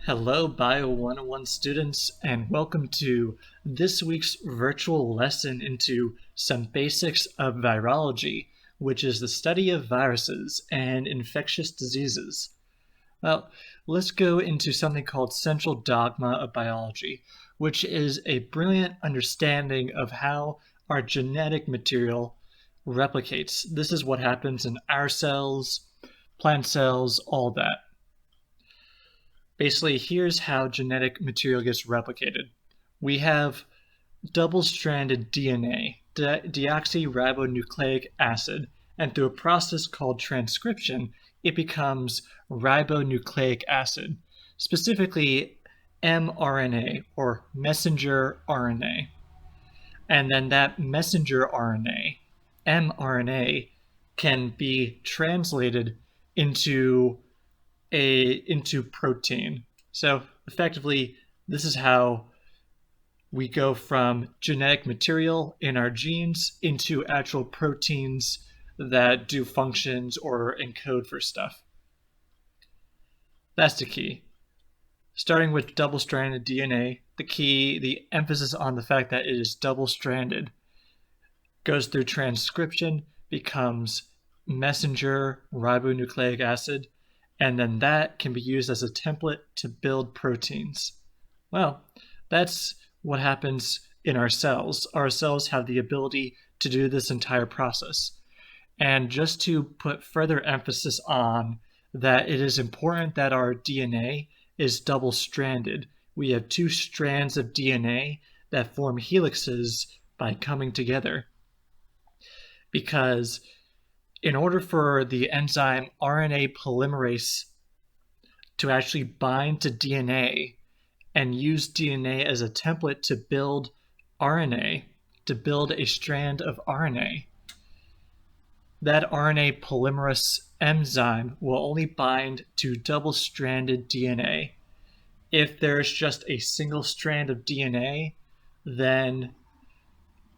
Hello, Bio 101 students, and welcome to this week's virtual lesson into some basics of virology, which is the study of viruses and infectious diseases. Well, let's go into something called central dogma of biology, which is a brilliant understanding of how our genetic material replicates. This is what happens in our cells, plant cells, all that. Basically, here's how genetic material gets replicated. We have double-stranded DNA, deoxyribonucleic acid, and through a process called transcription, it becomes ribonucleic acid, specifically mRNA or messenger RNA. And then that messenger RNA, mRNA, can be translated into protein. So effectively, this is how we go from genetic material in our genes into actual proteins that do functions or encode for stuff. That's the key. Starting with double-stranded DNA, the emphasis on the fact that it is double-stranded, goes through transcription, becomes messenger ribonucleic acid, and then that can be used as a template to build proteins. Well, that's what happens in our cells. Our cells have the ability to do this entire process. And just to put further emphasis on that, it is important that our DNA is double-stranded. We have two strands of DNA that form helixes by coming together. Because in order for the enzyme RNA polymerase to actually bind to DNA and use DNA as a template to build RNA, to build a strand of RNA, that RNA polymerase enzyme will only bind to double-stranded DNA. If there's just a single strand of DNA, then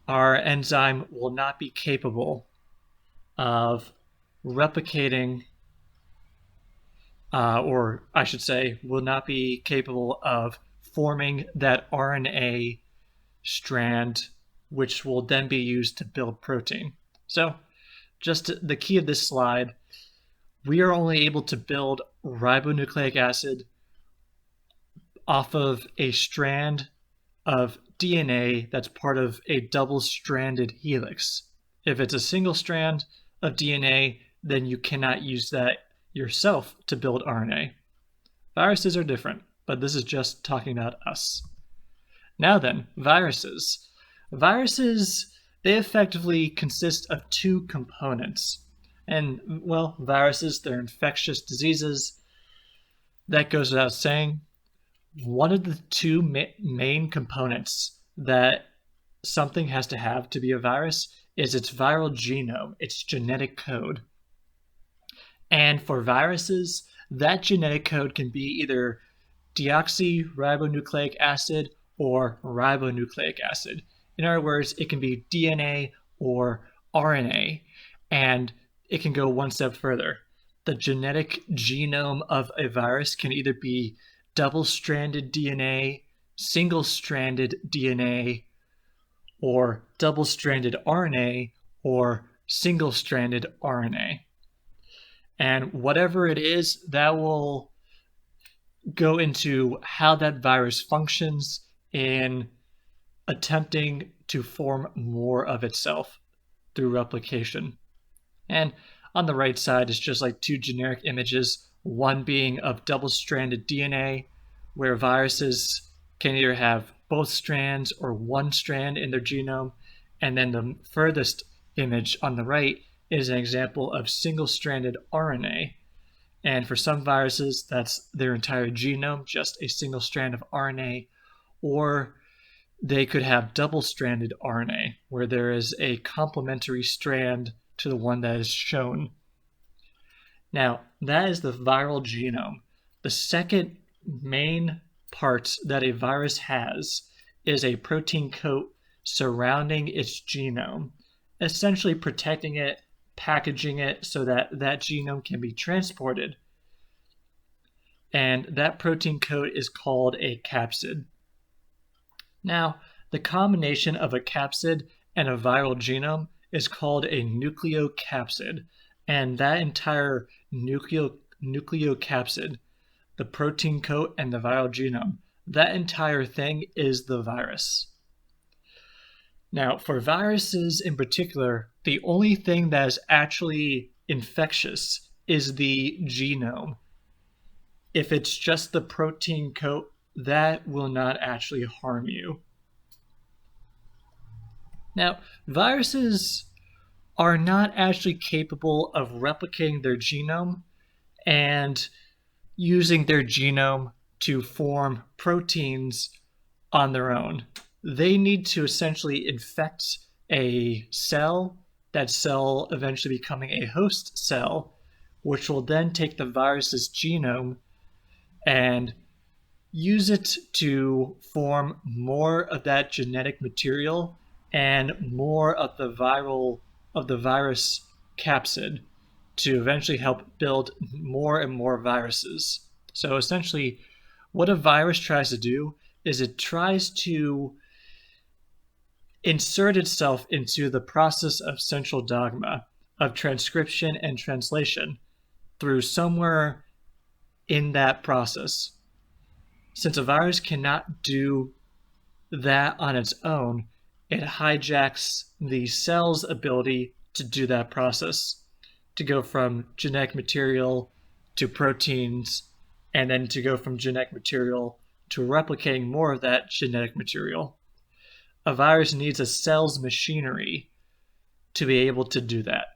our enzyme will not be capable of replicating, or I should say, will not be capable of forming that RNA strand, which will then be used to build protein. So, just the key of this slide, we are only able to build ribonucleic acid off of a strand of DNA that's part of a double-stranded helix. If it's a single strand of DNA, then you cannot use that yourself to build RNA. Viruses are different, but this is just talking about us. Now then, viruses. Viruses, they effectively consist of two components. And, well, viruses, they're infectious diseases. That goes without saying. One of the two main components that something has to have to be a virus is its viral genome, its genetic code. And for viruses, that genetic code can be either deoxyribonucleic acid or ribonucleic acid. In other words, it can be DNA or RNA, and it can go one step further. The genetic genome of a virus can either be double-stranded DNA, single-stranded DNA, or double-stranded RNA, or single-stranded RNA. And whatever it is, that will go into how that virus functions in attempting to form more of itself through replication. And on the right side is just like two generic images, one being of double-stranded DNA, where viruses can either have both strands or one strand in their genome, and then the furthest image on the right is an example of single-stranded RNA. And for some viruses, that's their entire genome, just a single strand of RNA, or they could have double-stranded RNA, where there is a complementary strand to the one that is shown. Now, that is the viral genome. The second main part that a virus has is a protein coat surrounding its genome, essentially protecting it, packaging it so that that genome can be transported. and that protein coat is called a capsid. Now, the combination of a capsid and a viral genome is called a nucleocapsid, and that entire nucleocapsid, the protein coat and the viral genome, that entire thing is the virus. Now, for viruses in particular, the only thing that is actually infectious is the genome. If it's just the protein coat, that will not actually harm you. Now, viruses are not actually capable of replicating their genome and using their genome to form proteins on their own. They need to essentially infect a cell, that cell eventually becoming a host cell, which will then take the virus's genome and use it to form more of that genetic material and more of the virus capsid to eventually help build more and more viruses. So essentially, what a virus tries to do is it tries to insert itself into the process of central dogma of transcription and translation through somewhere in that process. Since a virus cannot do that on its own, it hijacks the cell's ability to do that process, to go from genetic material to proteins, and then to go from genetic material to replicating more of that genetic material. A virus needs a cell's machinery to be able to do that.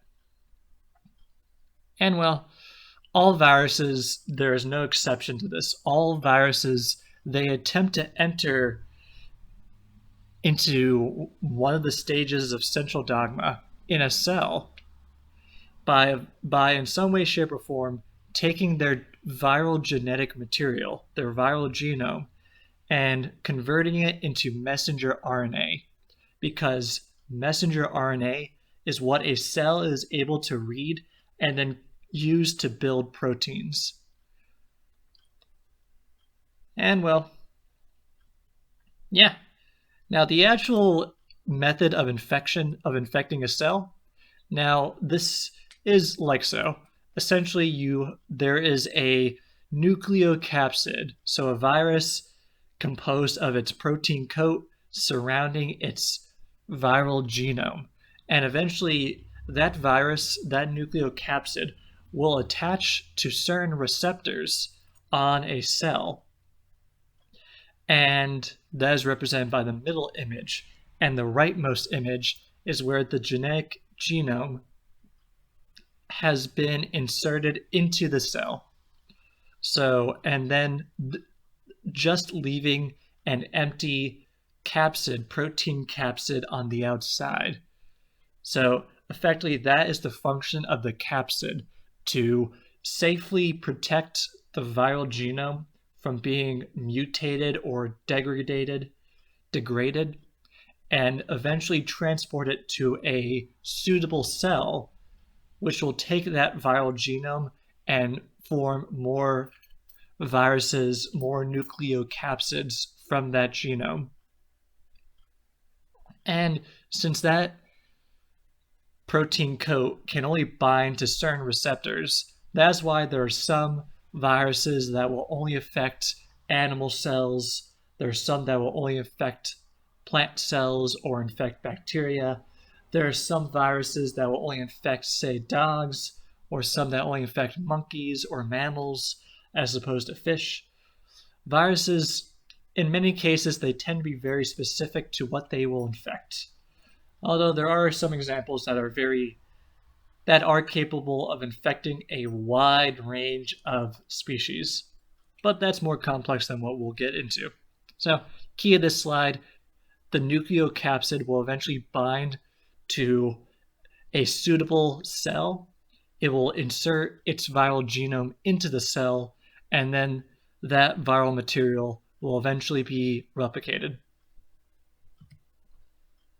And well, all viruses, there is no exception to this. All viruses, they attempt to enter into one of the stages of central dogma in a cell by in some way, shape, or form taking their viral genetic material, their viral genome, and converting it into messenger RNA, because messenger RNA is what a cell is able to read and then use to build proteins. And well, yeah. Now the actual method of infecting a cell, now this is like so. Essentially, there is a nucleocapsid, so a virus composed of its protein coat surrounding its viral genome. And eventually, that virus, that nucleocapsid, will attach to certain receptors on a cell. And that is represented by the middle image. And the rightmost image is where the genetic genome has been inserted into the cell. So, and then just leaving an empty capsid, protein capsid on the outside. So effectively, that is the function of the capsid, to safely protect the viral genome from being mutated or degraded, and eventually transport it to a suitable cell, which will take that viral genome and form more viruses, more nucleocapsids from that genome. And since that protein coat can only bind to certain receptors, that's why there are some viruses that will only affect animal cells. There are some that will only affect plant cells or infect bacteria. There are some viruses that will only infect, say, dogs, or some that only infect monkeys or mammals as opposed to fish. Viruses, in many cases, they tend to be very specific to what they will infect. Although there are some examples that are capable of infecting a wide range of species. But that's more complex than what we'll get into. So, key of this slide, the nucleocapsid will eventually bind to a suitable cell. It will insert its viral genome into the cell, and then that viral material will eventually be replicated.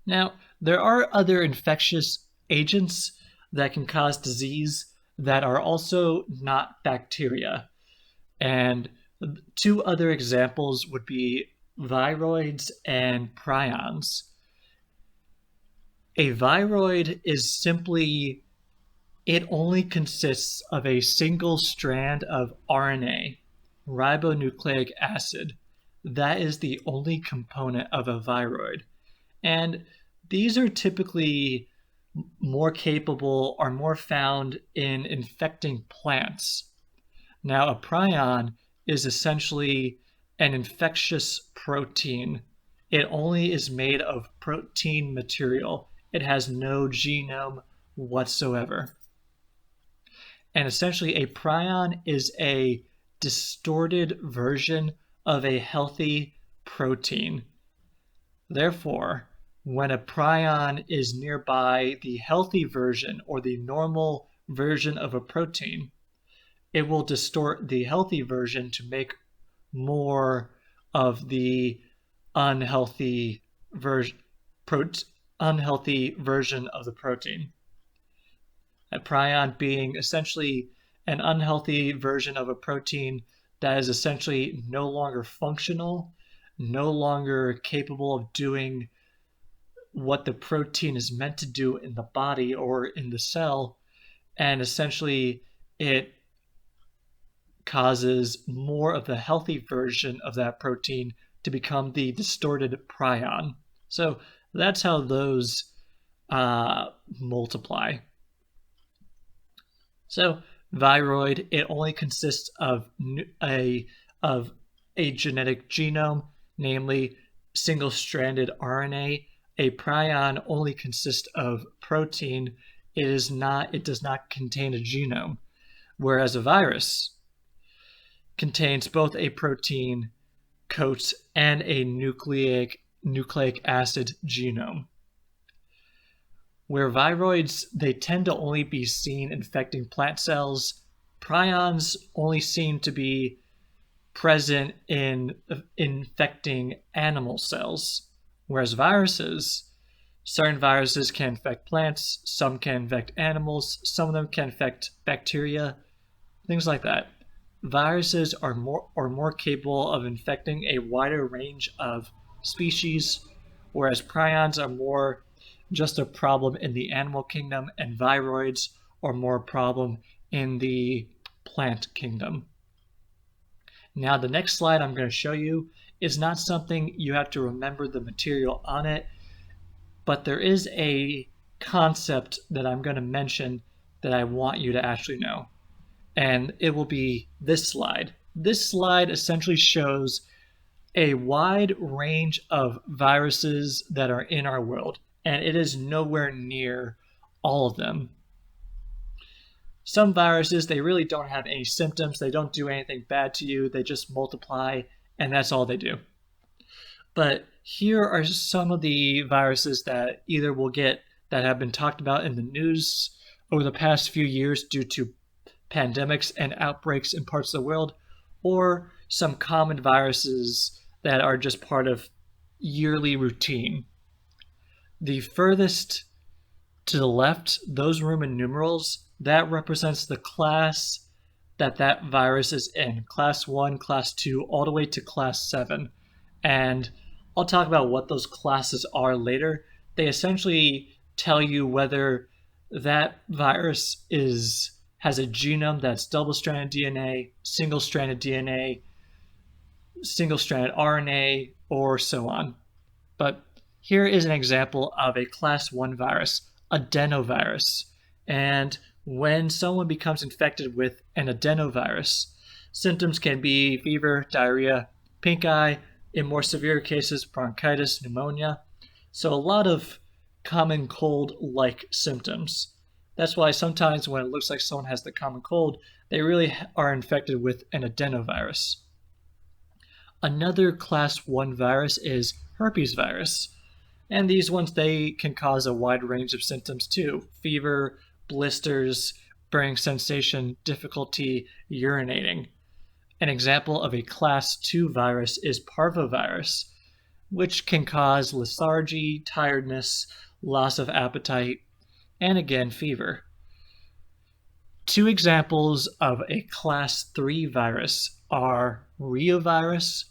Now, there are other infectious agents that can cause disease that are also not bacteria. And two other examples would be viroids and prions. A viroid is simply, it only consists of a single strand of RNA, ribonucleic acid. That is the only component of a viroid. And these are typically more capable or more found in infecting plants. Now, a prion is essentially an infectious protein. It only is made of protein material. It has no genome whatsoever. And essentially, a prion is a distorted version of a healthy protein. Therefore, when a prion is nearby the healthy version or the normal version of a protein, it will distort the healthy version to make more of the unhealthy version of the protein. A prion being essentially an unhealthy version of a protein that is essentially no longer functional, no longer capable of doing what the protein is meant to do in the body or in the cell, and essentially it causes more of the healthy version of that protein to become the distorted prion. So that's how those multiply. So viroid, it only consists of a genetic genome, namely single-stranded RNA. A prion only consists of protein. It does not contain a genome, whereas a virus contains both a protein coat and a nucleic acid genome. Where viroids, they tend to only be seen infecting plant cells, prions only seem to be present in infecting animal cells. Whereas certain viruses can infect plants, some can infect animals, some of them can infect bacteria, things like that. Viruses are more capable of infecting a wider range of species, whereas prions are more just a problem in the animal kingdom, and viroids are more a problem in the plant kingdom. Now, the next slide I'm going to show you is not something you have to remember the material on it, but there is a concept that I'm going to mention that I want you to actually know. And it will be this slide. This slide essentially shows a wide range of viruses that are in our world, and it is nowhere near all of them. Some viruses, they really don't have any symptoms. They don't do anything bad to you. They just multiply, and that's all they do. But here are some of the viruses that either that have been talked about in the news over the past few years due to pandemics and outbreaks in parts of the world, or some common viruses that are just part of yearly routine. The furthest to the left, those Roman numerals, that represents the class that virus is in. Class 1, Class 2, all the way to Class 7. And I'll talk about what those classes are later. They essentially tell you whether that virus has a genome that's double-stranded DNA, single-stranded DNA, single-stranded RNA, or so on. But here is an example of a class 1 virus, adenovirus. And when someone becomes infected with an adenovirus, symptoms can be fever, diarrhea, pink eye, in more severe cases, bronchitis, pneumonia. So a lot of common cold-like symptoms. That's why sometimes when it looks like someone has the common cold, they really are infected with an adenovirus. Another class 1 virus is herpes virus. And these ones, they can cause a wide range of symptoms too. Fever, blisters, burning sensation, difficulty urinating. An example of a class 2 virus is parvovirus, which can cause lethargy, tiredness, loss of appetite, and again, fever. Two examples of a class 3 virus are reovirus,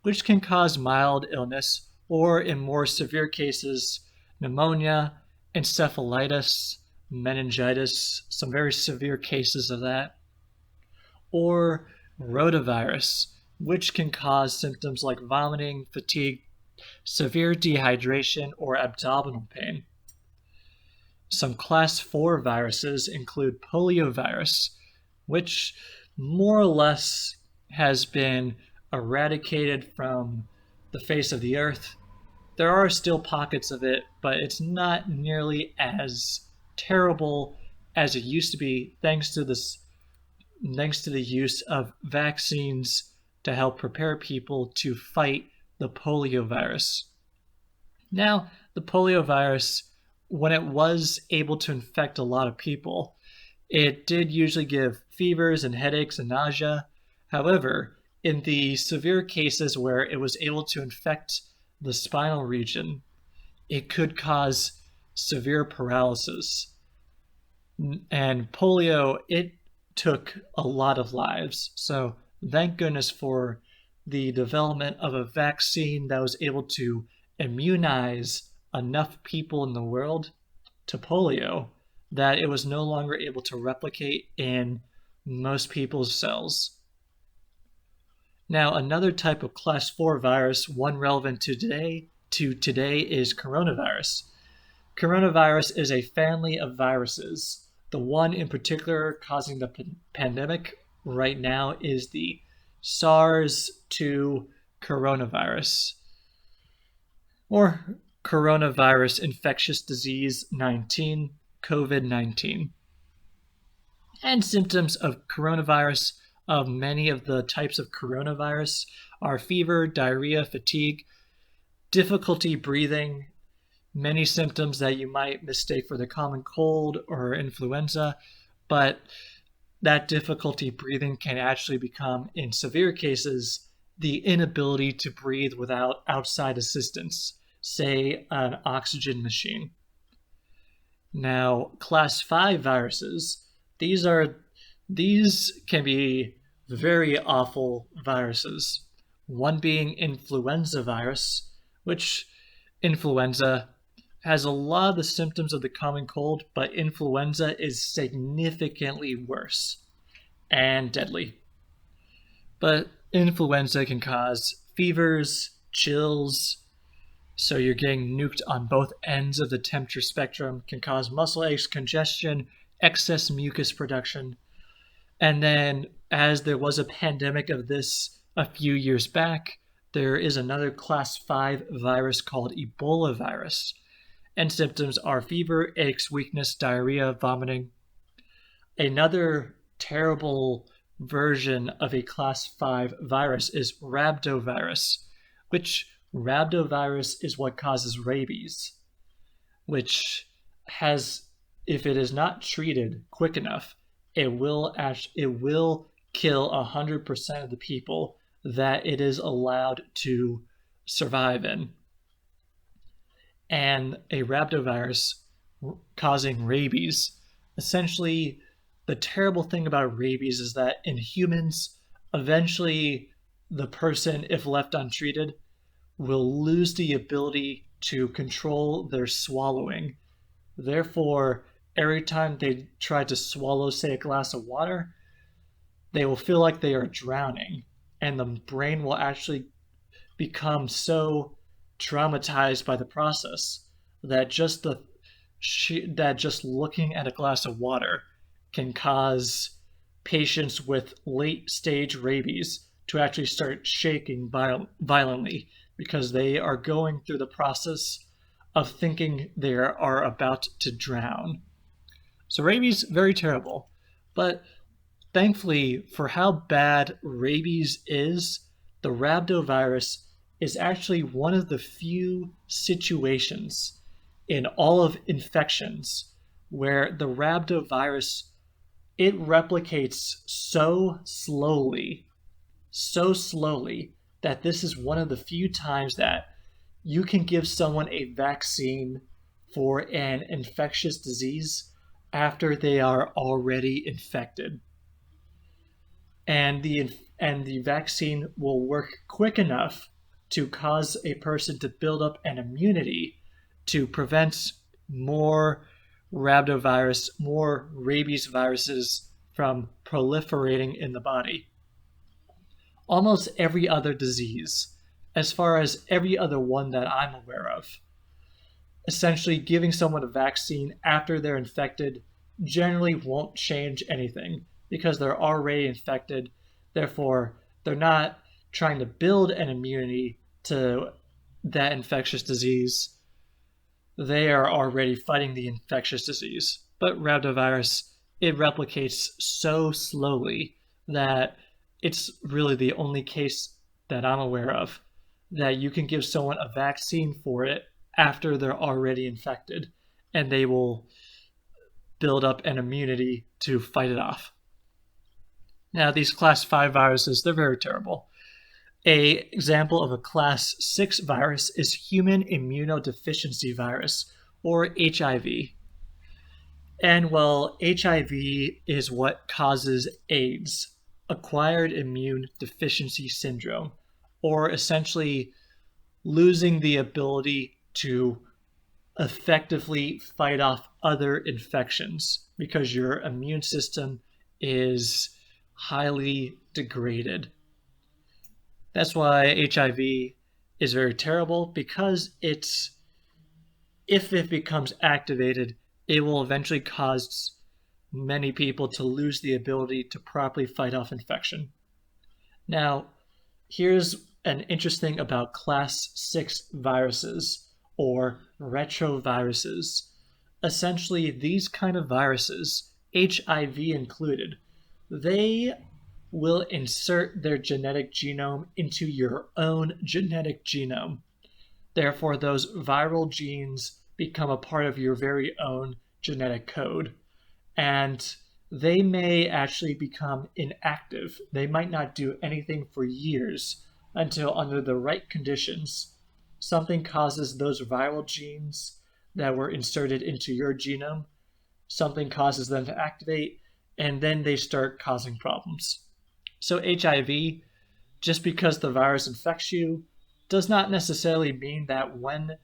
which can cause mild illness, or in more severe cases, pneumonia, encephalitis, meningitis, some very severe cases of that, or rotavirus, which can cause symptoms like vomiting, fatigue, severe dehydration, or abdominal pain. Some class 4 viruses include poliovirus, which more or less has been eradicated from the face of the earth. There are still pockets of it, but it's not nearly as terrible as it used to be thanks to the use of vaccines to help prepare people to fight the polio virus. Now, the polio virus, when it was able to infect a lot of people, it did usually give fevers and headaches and nausea. However, in the severe cases where it was able to infect the spinal region, it could cause severe paralysis. And polio, it took a lot of lives. So thank goodness for the development of a vaccine that was able to immunize enough people in the world to polio that it was no longer able to replicate in most people's cells. Now, another type of class 4 virus, one relevant to today is coronavirus. Coronavirus is a family of viruses. The one in particular causing the pandemic right now is the SARS-2 coronavirus, or coronavirus infectious disease 19, COVID-19. And symptoms of coronavirus, of many of the types of coronavirus, are fever, diarrhea, fatigue, difficulty breathing, many symptoms that you might mistake for the common cold or influenza, but that difficulty breathing can actually become, in severe cases, the inability to breathe without outside assistance, say an oxygen machine. Now, class 5 viruses, these can be very awful viruses. One being influenza virus, which influenza has a lot of the symptoms of the common cold, but influenza is significantly worse and deadly. But influenza can cause fevers, chills, so you're getting nuked on both ends of the temperature spectrum, can cause muscle aches, congestion, excess mucus production. And then, as there was a pandemic of this a few years back, there is another class 5 virus called Ebola virus. And symptoms are fever, aches, weakness, diarrhea, vomiting. Another terrible version of a class 5 virus is rhabdovirus, which rhabdovirus is what causes rabies, which has, if it is not treated quick enough, it will kill 100% of the people that it is allowed to survive in. And a rhabdovirus causing rabies, essentially, the terrible thing about rabies is that in humans, eventually the person, if left untreated, will lose the ability to control their swallowing. Therefore, every time they try to swallow, say, a glass of water, they will feel like they are drowning, and the brain will actually become so traumatized by the process that just looking at a glass of water can cause patients with late stage rabies to actually start shaking violently because they are going through the process of thinking they are about to drown. So rabies, very terrible. But thankfully, for how bad rabies is, the rhabdovirus is actually one of the few situations in all of infections where the rhabdovirus, it replicates so slowly that this is one of the few times that you can give someone a vaccine for an infectious disease after they are already infected. And the vaccine will work quick enough to cause a person to build up an immunity to prevent more rhabdovirus, more rabies viruses from proliferating in the body. Almost every other disease, as far as every other one that I'm aware of, essentially giving someone a vaccine after they're infected generally won't change anything because they're already infected. Therefore, they're not trying to build an immunity to that infectious disease. They are already fighting the infectious disease. But rhabdovirus, it replicates so slowly that it's really the only case that I'm aware of that you can give someone a vaccine for it after they're already infected, and they will build up an immunity to fight it off. Now, these class 5 viruses, they're very terrible. An example of a class 6 virus is human immunodeficiency virus, or HIV. And well, HIV is what causes AIDS, acquired immune deficiency syndrome, or essentially losing the ability to effectively fight off other infections because your immune system is highly degraded. That's why HIV is very terrible, because if it becomes activated, it will eventually cause many people to lose the ability to properly fight off infection. Now, here's an interesting about class 6 viruses, or retroviruses. Essentially, these kind of viruses, HIV included, they will insert their genetic genome into your own genetic genome. Therefore, those viral genes become a part of your very own genetic code. And they may actually become inactive. They might not do anything for years until, under the right conditions, something causes those viral genes that were inserted into your genome, something causes them to activate, and then they start causing problems. So HIV, just because the virus infects you, does not necessarily mean that when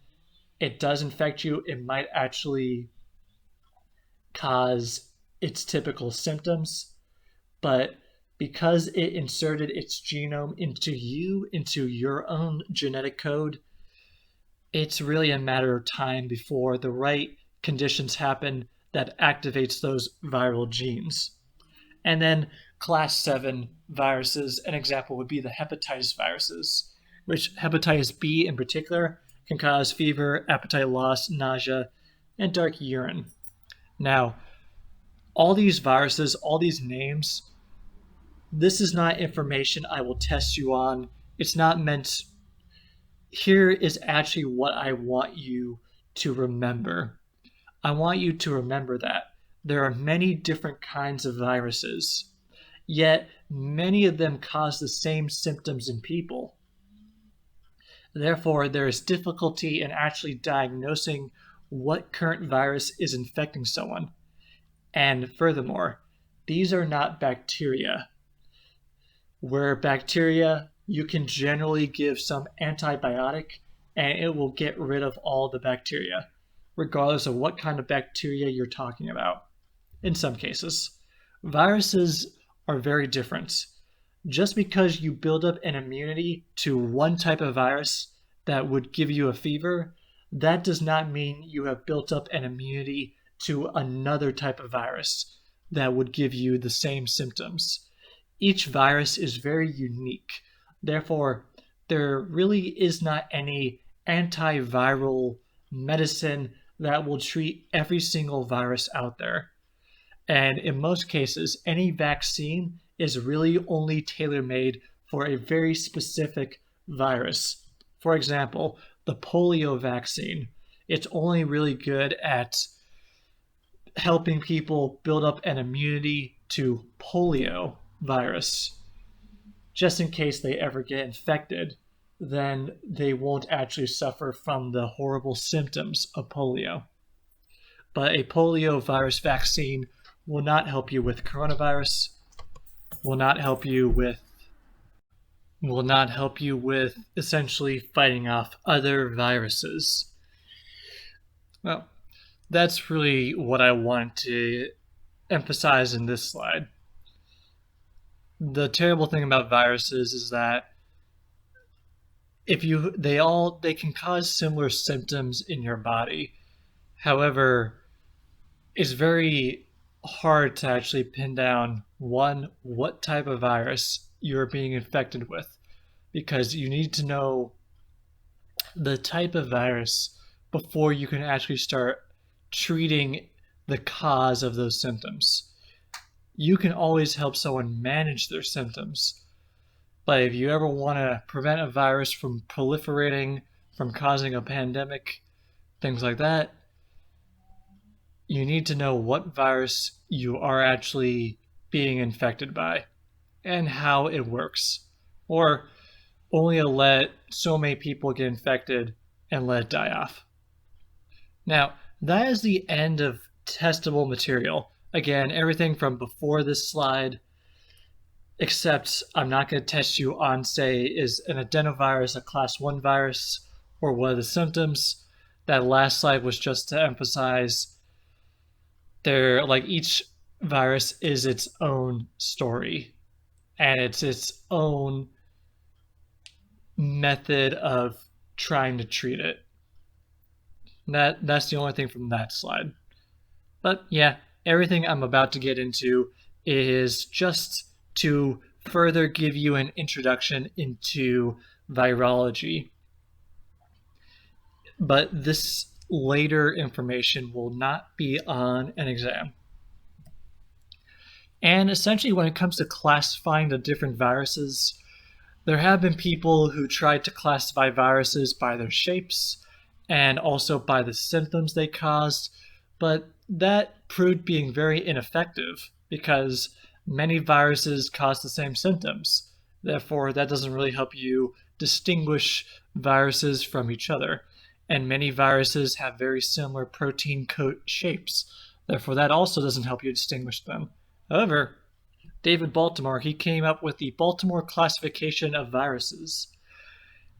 it does infect you, it might actually cause its typical symptoms. But because it inserted its genome into you, into your own genetic code, it's really a matter of time before the right conditions happen that activates those viral genes. And then class 7 viruses, an example would be the hepatitis viruses, which hepatitis B in particular can cause fever, appetite loss, nausea, and dark urine. Now, all these viruses, all these names, this is not information I will test you on. It's not meant. Here is actually what I want you to remember. I want you to remember that there are many different kinds of viruses, yet many of them cause the same symptoms in people. Therefore, there is difficulty in actually diagnosing what current virus is infecting someone. And furthermore, these are not bacteria. Where bacteria, you can generally give some antibiotic and it will get rid of all the bacteria, regardless of what kind of bacteria you're talking about. In some cases, viruses are very different. Just because you build up an immunity to one type of virus that would give you a fever, that does not mean you have built up an immunity to another type of virus that would give you the same symptoms. Each virus is very unique. Therefore, there really is not any antiviral medicine that will treat every single virus out there. And in most cases, any vaccine is really only tailor-made for a very specific virus. For example, the polio vaccine, it's only really good at helping people build up an immunity to polio virus. Just in case they ever get infected, then they won't actually suffer from the horrible symptoms of polio. but a polio virus vaccine will not help you with coronavirus, will not help you with essentially fighting off other viruses. Well, that's really what I want to emphasize in this slide. The terrible thing about viruses is that they can cause similar symptoms in your body. However, it's very hard to actually pin down what type of virus you're being infected with, because you need to know the type of virus before you can actually start treating the cause of those symptoms. You can always help someone manage their symptoms, but if you ever want to prevent a virus from proliferating, from causing a pandemic, things like that, you need to know what virus you are actually being infected by and how it works. Or only let so many people get infected and let it die off. Now, that is the end of testable material. Again, everything from before this slide, except I'm not going to test you on, say, is an adenovirus a class 1 virus, or what are the symptoms. That last slide was just to emphasize each virus is its own story, and it's its own method of trying to treat it. That's the only thing from that slide. But yeah, everything I'm about to get into is just to further give you an introduction into virology. But this later information will not be on an exam. And essentially, when it comes to classifying the different viruses, there have been people who tried to classify viruses by their shapes and also by the symptoms they caused, but that proved being very ineffective because many viruses cause the same symptoms. Therefore, that doesn't really help you distinguish viruses from each other. And many viruses have very similar protein coat shapes. Therefore, that also doesn't help you distinguish them. However, David Baltimore, he came up with the Baltimore classification of viruses.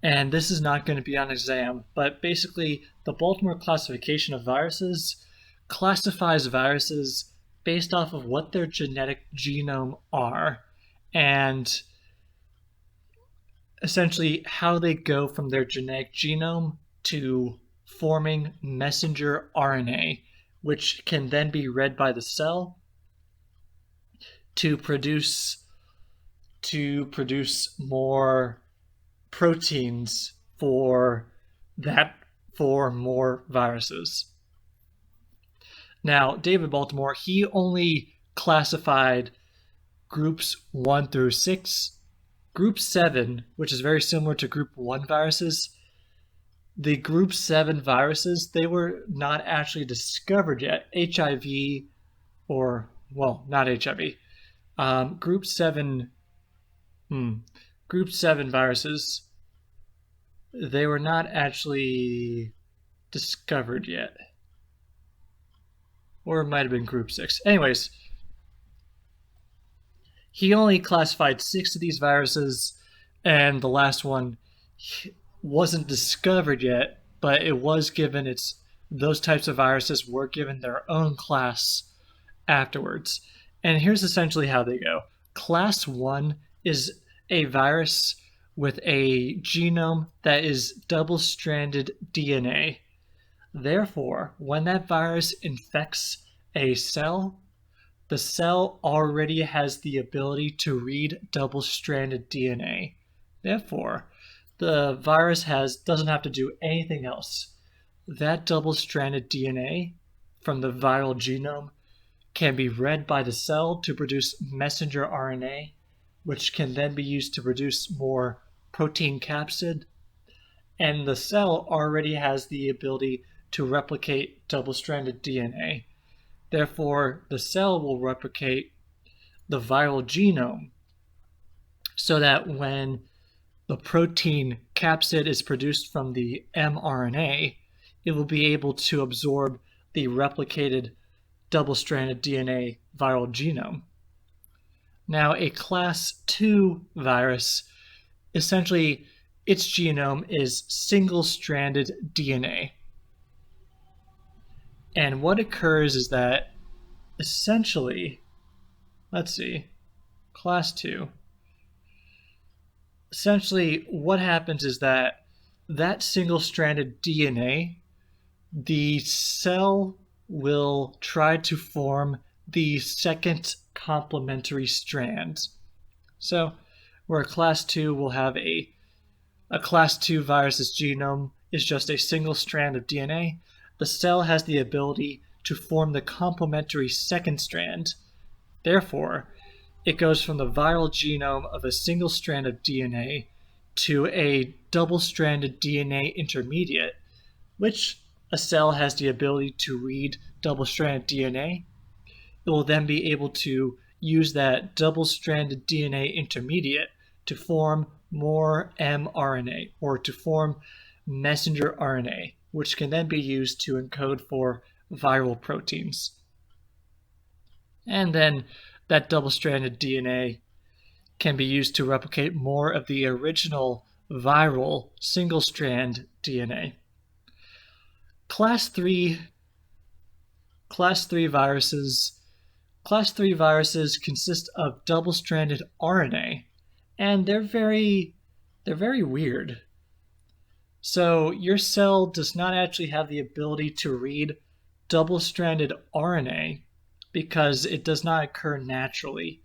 And this is not going to be on exam, but basically the Baltimore classification of viruses classifies viruses based off of what their genetic genome are and essentially how they go from their genetic genome to forming messenger RNA, which can then be read by the cell to produce more proteins for more viruses. Now, David Baltimore, he only classified groups 1 through 6. Group 7, which is very similar to group 1 viruses, the group 7 viruses, they were not actually discovered yet. HIV, or, well, not HIV. Group 7 viruses, they were not actually discovered yet. Or it might have been group 6. Anyways, he only classified 6 of these viruses, and the last one wasn't discovered yet, but it was given those types of viruses were given their own class afterwards. And here's essentially how they go. Class 1 is a virus with a genome that is double-stranded DNA. Therefore, when that virus infects a cell, the cell already has the ability to read double-stranded DNA. Therefore, the virus doesn't have to do anything else. That double-stranded DNA from the viral genome can be read by the cell to produce messenger RNA, which can then be used to produce more protein capsid. And the cell already has the ability to replicate double-stranded DNA. Therefore, the cell will replicate the viral genome so that when the protein capsid is produced from the mRNA, it will be able to absorb the replicated double-stranded DNA viral genome. Now, a class 2 virus, essentially, its genome is single-stranded DNA. And what occurs is that, essentially, let's see, class 2. Essentially, what happens is that single-stranded DNA, the cell will try to form the second complementary strand. So, where class 2 will have a class 2 virus's genome is just a single strand of DNA, the cell has the ability to form the complementary second strand. Therefore, it goes from the viral genome of a single strand of DNA to a double-stranded DNA intermediate, which a cell has the ability to read double-stranded DNA. It will then be able to use that double-stranded DNA intermediate to form more mRNA, or to form messenger RNA, which can then be used to encode for viral proteins. And then that double-stranded DNA can be used to replicate more of the original viral single-strand DNA. Class 3 viruses consist of double-stranded RNA, and they're very weird. So your cell does not actually have the ability to read double-stranded RNA because it does not occur naturally.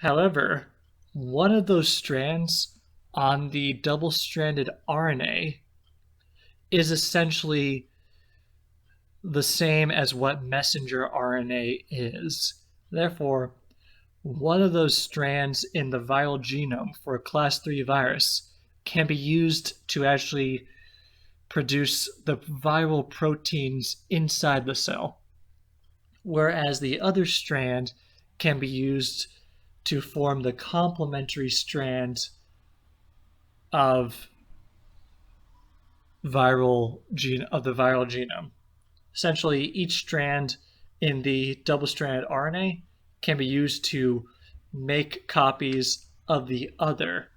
However, one of those strands on the double-stranded RNA is essentially the same as what messenger RNA is. Therefore, one of those strands in the viral genome for a class 3 virus can be used to actually produce the viral proteins inside the cell, whereas the other strand can be used to form the complementary strand of the viral genome. Essentially, each strand in the double-stranded RNA can be used to make copies of the other.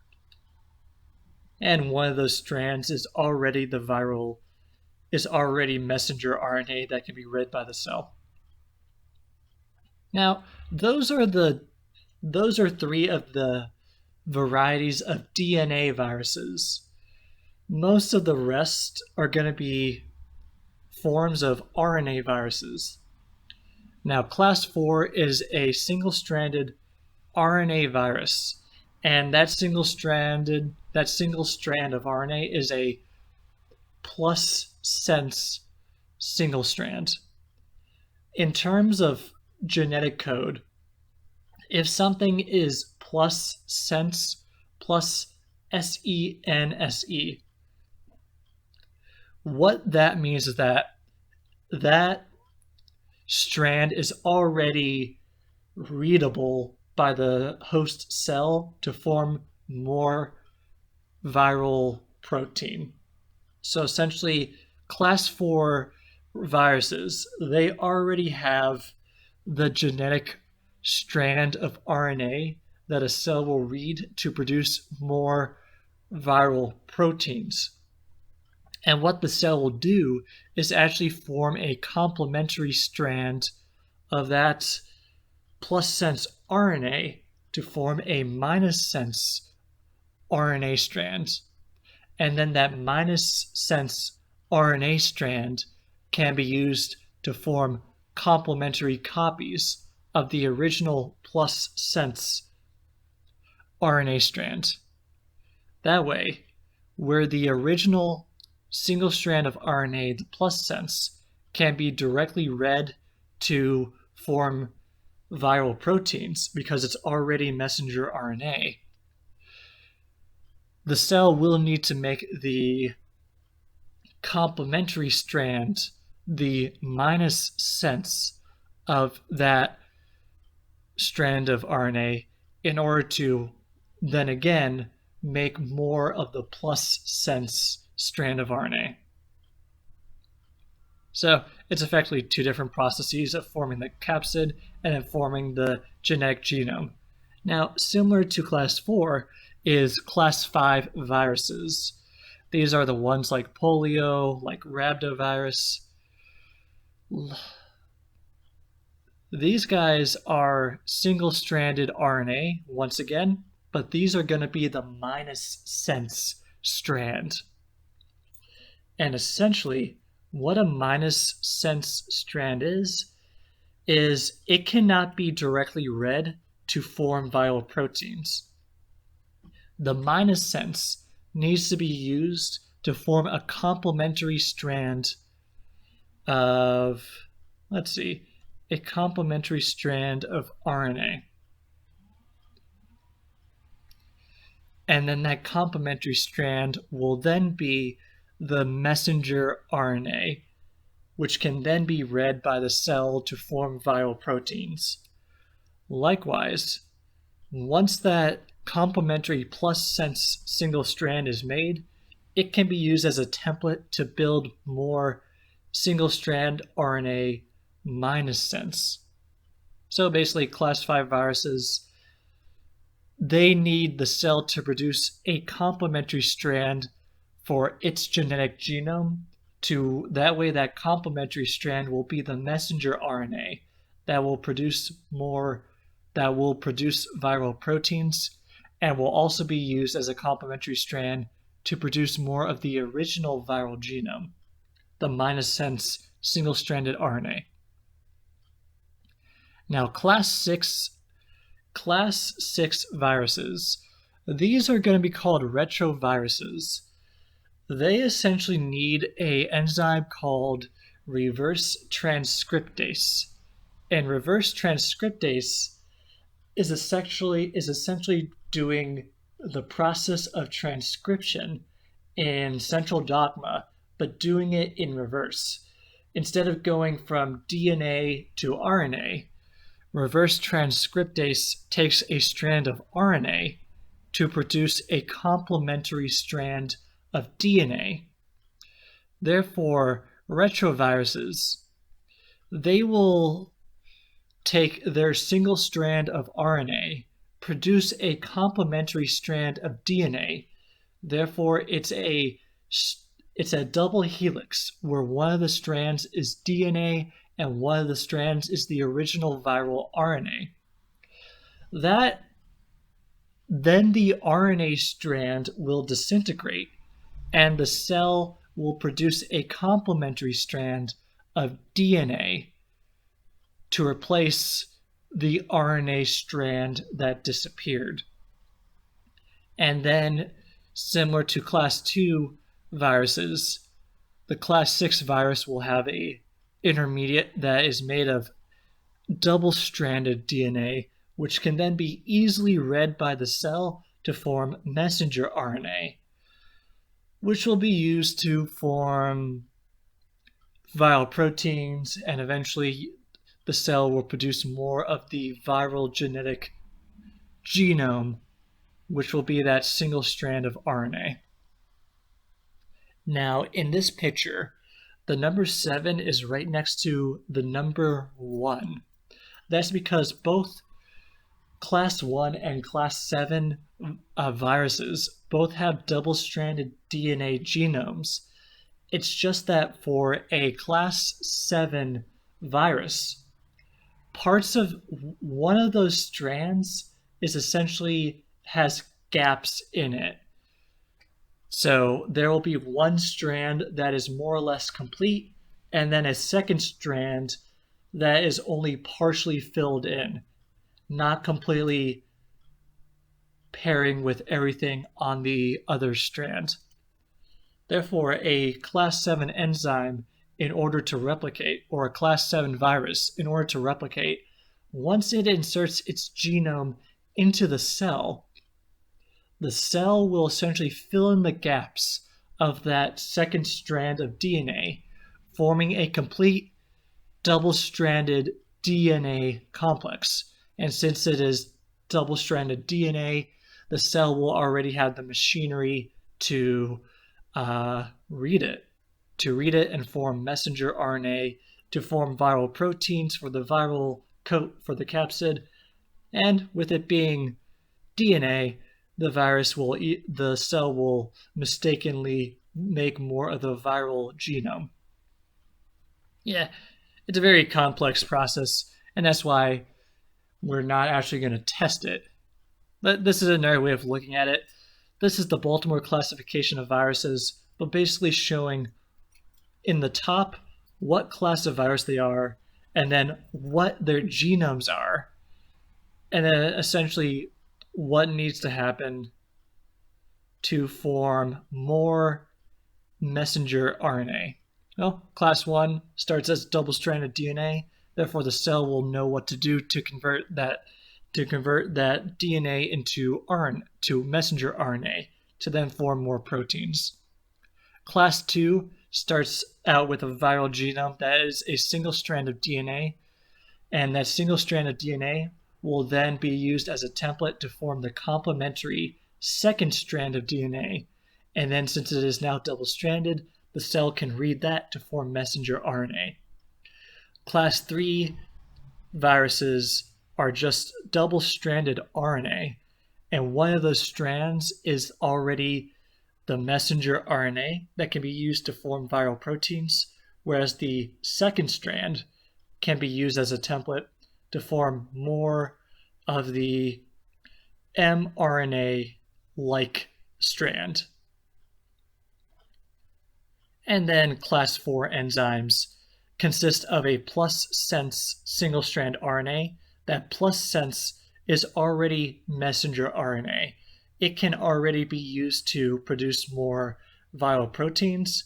And one of those strands is already messenger RNA that can be read by the cell. Now, those are 3 of the varieties of DNA viruses. Most of the rest are going to be forms of RNA viruses. Now, class 4 is a single-stranded RNA virus, and that single strand of RNA is a plus sense single strand. In terms of genetic code, if something is plus sense plus SENSE, what that means is that strand is already readable by the host cell to form more viral protein. So essentially, class 4 viruses, they already have the genetic strand of RNA that a cell will read to produce more viral proteins. And what the cell will do is actually form a complementary strand of that plus sense RNA to form a minus sense RNA strand. And then that minus sense RNA strand can be used to form complementary copies of the original plus sense RNA strand. That way, where the original single strand of RNA, the plus sense, can be directly read to form viral proteins because it's already messenger RNA, the cell will need to make the complementary strand the minus sense of that strand of RNA in order to then again make more of the plus sense strand of RNA. So it's effectively two different processes of forming the capsid and then forming the genetic genome. Now, similar to class 4 is class 5 viruses. These are the ones like polio, like rhabdovirus. These guys are single-stranded RNA, once again, but these are going to be the minus sense strand. And essentially, what a minus sense strand is it cannot be directly read to form viral proteins. The minus sense needs to be used to form a complementary strand of, a complementary strand of RNA. And then that complementary strand will then be the messenger RNA, which can then be read by the cell to form viral proteins. Likewise, once that complementary plus sense single strand is made, it can be used as a template to build more single strand RNA minus sense. So basically, class 5 viruses, they need the cell to produce a complementary strand for its genetic genome. That way, that complementary strand will be the messenger RNA that will produce viral proteins, and will also be used as a complementary strand to produce more of the original viral genome, the minus sense single-stranded RNA. Now, class 6 viruses, these are going to be called retroviruses. They essentially need an enzyme called reverse transcriptase. And reverse transcriptase is essentially doing the process of transcription in central dogma, but doing it in reverse. Instead of going from DNA to RNA, reverse transcriptase takes a strand of RNA to produce a complementary strand of DNA. Therefore, retroviruses, they will take their single strand of RNA, produce a complementary strand of DNA. Therefore, it's a double helix where one of the strands is DNA and one of the strands is the original viral RNA. Then the RNA strand will disintegrate and the cell will produce a complementary strand of DNA to replace the RNA strand that disappeared. And then, similar to class 2 viruses, the class 6 virus will have an intermediate that is made of double-stranded DNA, which can then be easily read by the cell to form messenger RNA, which will be used to form viral proteins, and eventually the cell will produce more of the viral genetic genome, which will be that single strand of RNA. Now, in this picture, the number 7 is right next to the number 1. That's because both class 1 and class 7 viruses both have double-stranded DNA genomes. It's just that for a class 7 virus, parts of one of those strands has gaps in it. So there will be one strand that is more or less complete, and then a second strand that is only partially filled in, not completely pairing with everything on the other strand. Therefore, a class 7 enzyme, in order to replicate, or a class 7 virus, in order to replicate, once it inserts its genome into the cell will essentially fill in the gaps of that second strand of DNA, forming a complete double-stranded DNA complex. And since it is double-stranded DNA, the cell will already have the machinery to read it. to read it and form messenger RNA to form viral proteins for the viral coat for the capsid. And with it being DNA, the cell will mistakenly make more of the viral genome. Yeah, it's a very complex process, and that's why we're not actually going to test it. But this is another way of looking at it. This is the Baltimore classification of viruses, but basically showing in the top what class of virus they are, and then what their genomes are, and then essentially what needs to happen to form more messenger RNA. Well, class 1 starts as double-stranded DNA, therefore the cell will know what to do to convert that DNA into messenger RNA to then form more proteins. Class 2 starts out with a viral genome that is a single strand of DNA, and that single strand of DNA will then be used as a template to form the complementary second strand of DNA. And then since it is now double-stranded, the cell can read that to form messenger RNA. Class 3 viruses are just double-stranded RNA, and one of those strands is already the messenger RNA that can be used to form viral proteins, whereas the second strand can be used as a template to form more of the mRNA-like strand. And then class 4 enzymes consist of a plus sense single-strand RNA. That plus sense is already messenger RNA. It can already be used to produce more viral proteins,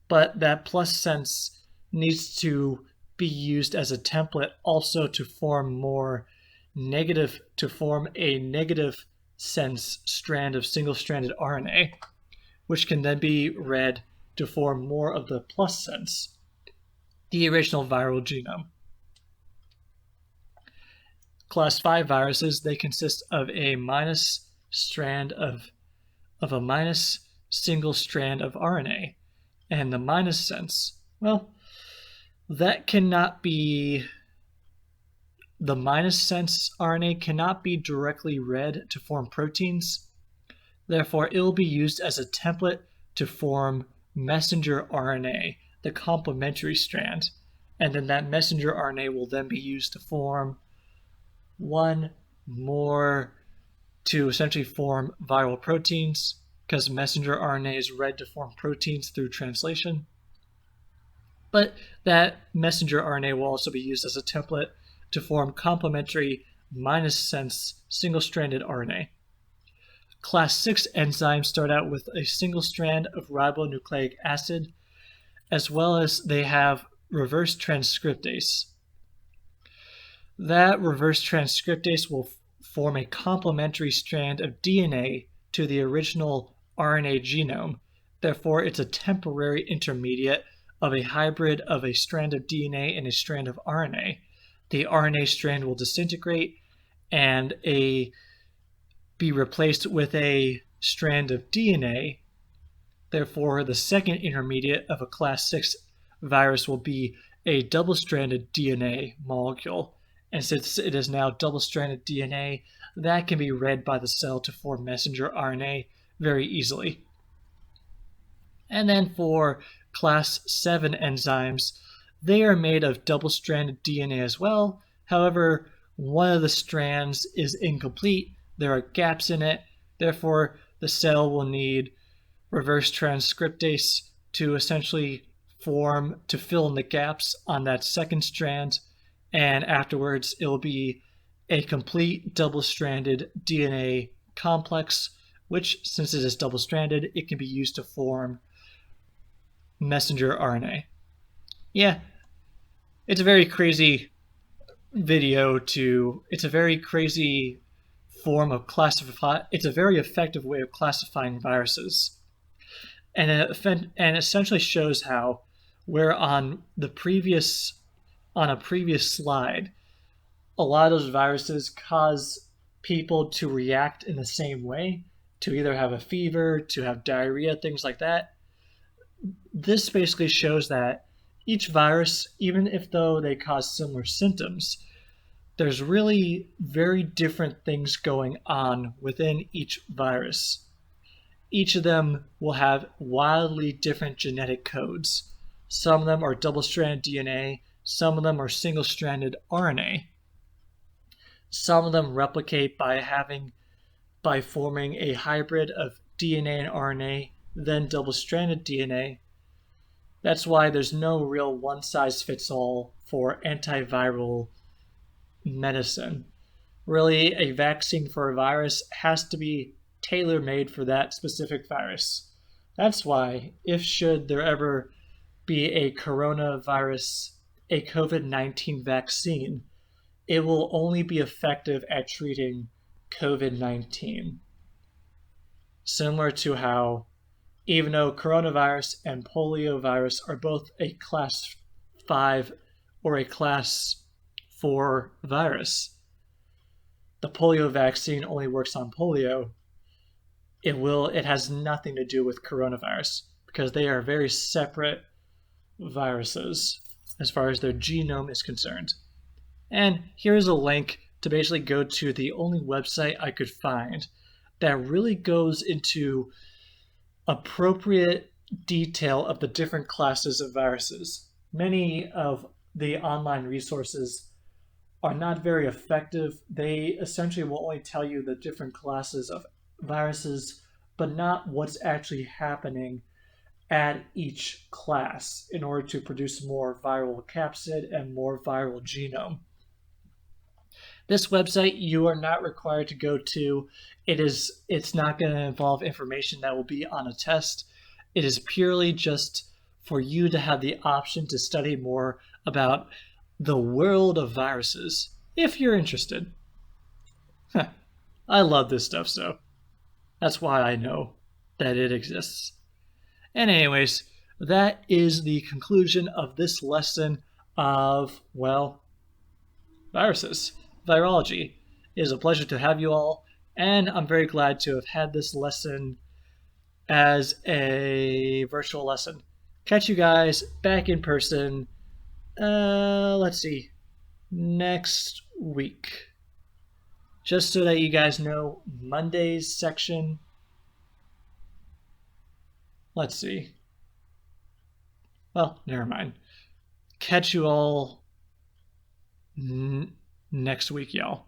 but that plus sense needs to be used as a template also to form a negative sense strand of single-stranded RNA, which can then be read to form more of the plus sense, the original viral genome. Class 5 viruses, they consist of a minus strand of a minus single strand of RNA. And the minus sense, well, that cannot be, the minus sense RNA cannot be directly read to form proteins. Therefore, it will be used as a template to form messenger RNA, the complementary strand. And then that messenger RNA will then be used to form one more to essentially form viral proteins, because messenger RNA is read to form proteins through translation. But that messenger RNA will also be used as a template to form complementary minus sense single-stranded RNA. Class 6 enzymes start out with a single strand of ribonucleic acid, as well as they have reverse transcriptase. That reverse transcriptase will form a complementary strand of DNA to the original RNA genome. Therefore, it's a temporary intermediate of a hybrid of a strand of DNA and a strand of RNA. The RNA strand will disintegrate and be replaced with a strand of DNA. Therefore, the second intermediate of a class 6 virus will be a double-stranded DNA molecule. And since it is now double-stranded DNA, that can be read by the cell to form messenger RNA very easily. And then for class 7 enzymes, they are made of double-stranded DNA as well. However, one of the strands is incomplete. There are gaps in it. Therefore, the cell will need reverse transcriptase to essentially to fill in the gaps on that second strand. And afterwards, it will be a complete double-stranded DNA complex, which, since it is double-stranded, it can be used to form messenger RNA. Yeah, it's a very crazy it's a very crazy form of it's a very effective way of classifying viruses. And it essentially shows how, where on a previous slide, a lot of those viruses cause people to react in the same way, to either have a fever, to have diarrhea, things like that. This basically shows that each virus, even if though they cause similar symptoms, there's really very different things going on within each virus. Each of them will have wildly different genetic codes. Some of them are double-stranded DNA, some of them are single-stranded RNA. Some of them replicate by forming a hybrid of DNA and RNA, then double-stranded DNA. That's why there's no real one-size-fits-all for antiviral medicine. Really, a vaccine for a virus has to be tailor-made for that specific virus. That's why, if should there ever be a coronavirus, a COVID-19 vaccine, it will only be effective at treating COVID-19. Similar to how, even though coronavirus and poliovirus are both a class 5 or a class 4 virus, the polio vaccine only works on polio. It has nothing to do with coronavirus because they are very separate viruses as far as their genome is concerned. And here's a link to basically go to the only website I could find that really goes into appropriate detail of the different classes of viruses. Many of the online resources are not very effective. They essentially will only tell you the different classes of viruses, but not what's actually happening at each class in order to produce more viral capsid and more viral genome. This website you are not required to go to. It's not going to involve information that will be on a test. It is purely just for you to have the option to study more about the world of viruses, if you're interested. I love this stuff, so that's why I know that it exists. And anyways, that is the conclusion of this lesson of, well, viruses, virology. It is a pleasure to have you all, and I'm very glad to have had this lesson as a virtual lesson. Catch you guys back in person, let's see, next week. Just so that you guys know, Monday's section, let's see. Well, never mind. Catch you all next week, y'all.